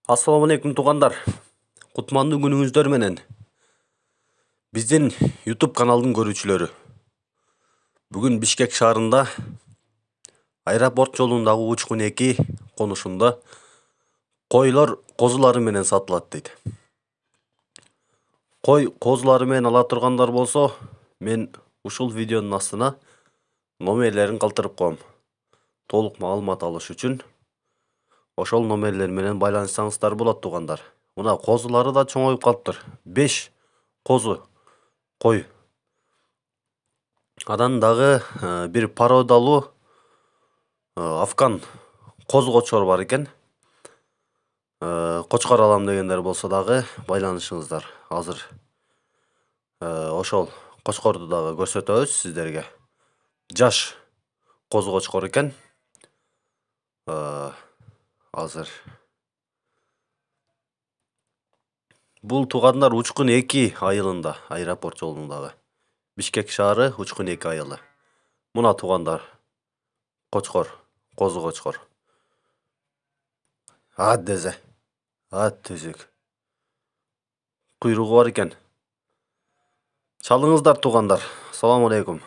Assalamu alaikum туугандар. Кутмандуу күнүңүздөр менен. Биздин YouTube каналдын көрүүчүлөрү. Бүгүн Бишкек шаарында аэропорт жолундагы Учкун 2 конушунда койлор козулары менен сатылат дейт. Кой козулары менен ала тургандар болсо, мен ушул видеонун астына номерлерин калтырып коем. Толук маалымат алыш үчүн ошол номерлер менен байланышсаңыздар болот туугандар. Мына козулары да чоңоюп калыптыр. 5 козу кой. Адан дагы бир породалуу афган козу кочор бар экен. Кочкор алам дегендер болсо дагы байланышыңыздар. Азыр ошол кочкорду дагы көрсөтөбүз сиздерге. Жаш козу кочкор экен. Азыр бул туугандар Учкун 2 айылында, аэропорт жолундагы. Бишкек шаары, Учкун 2 айылы. Мына туугандар кочкор, козу кочкор. Дезе. Түзүк. Куйругу бар экен. Чалыңыздар туугандар. Салам алейкум.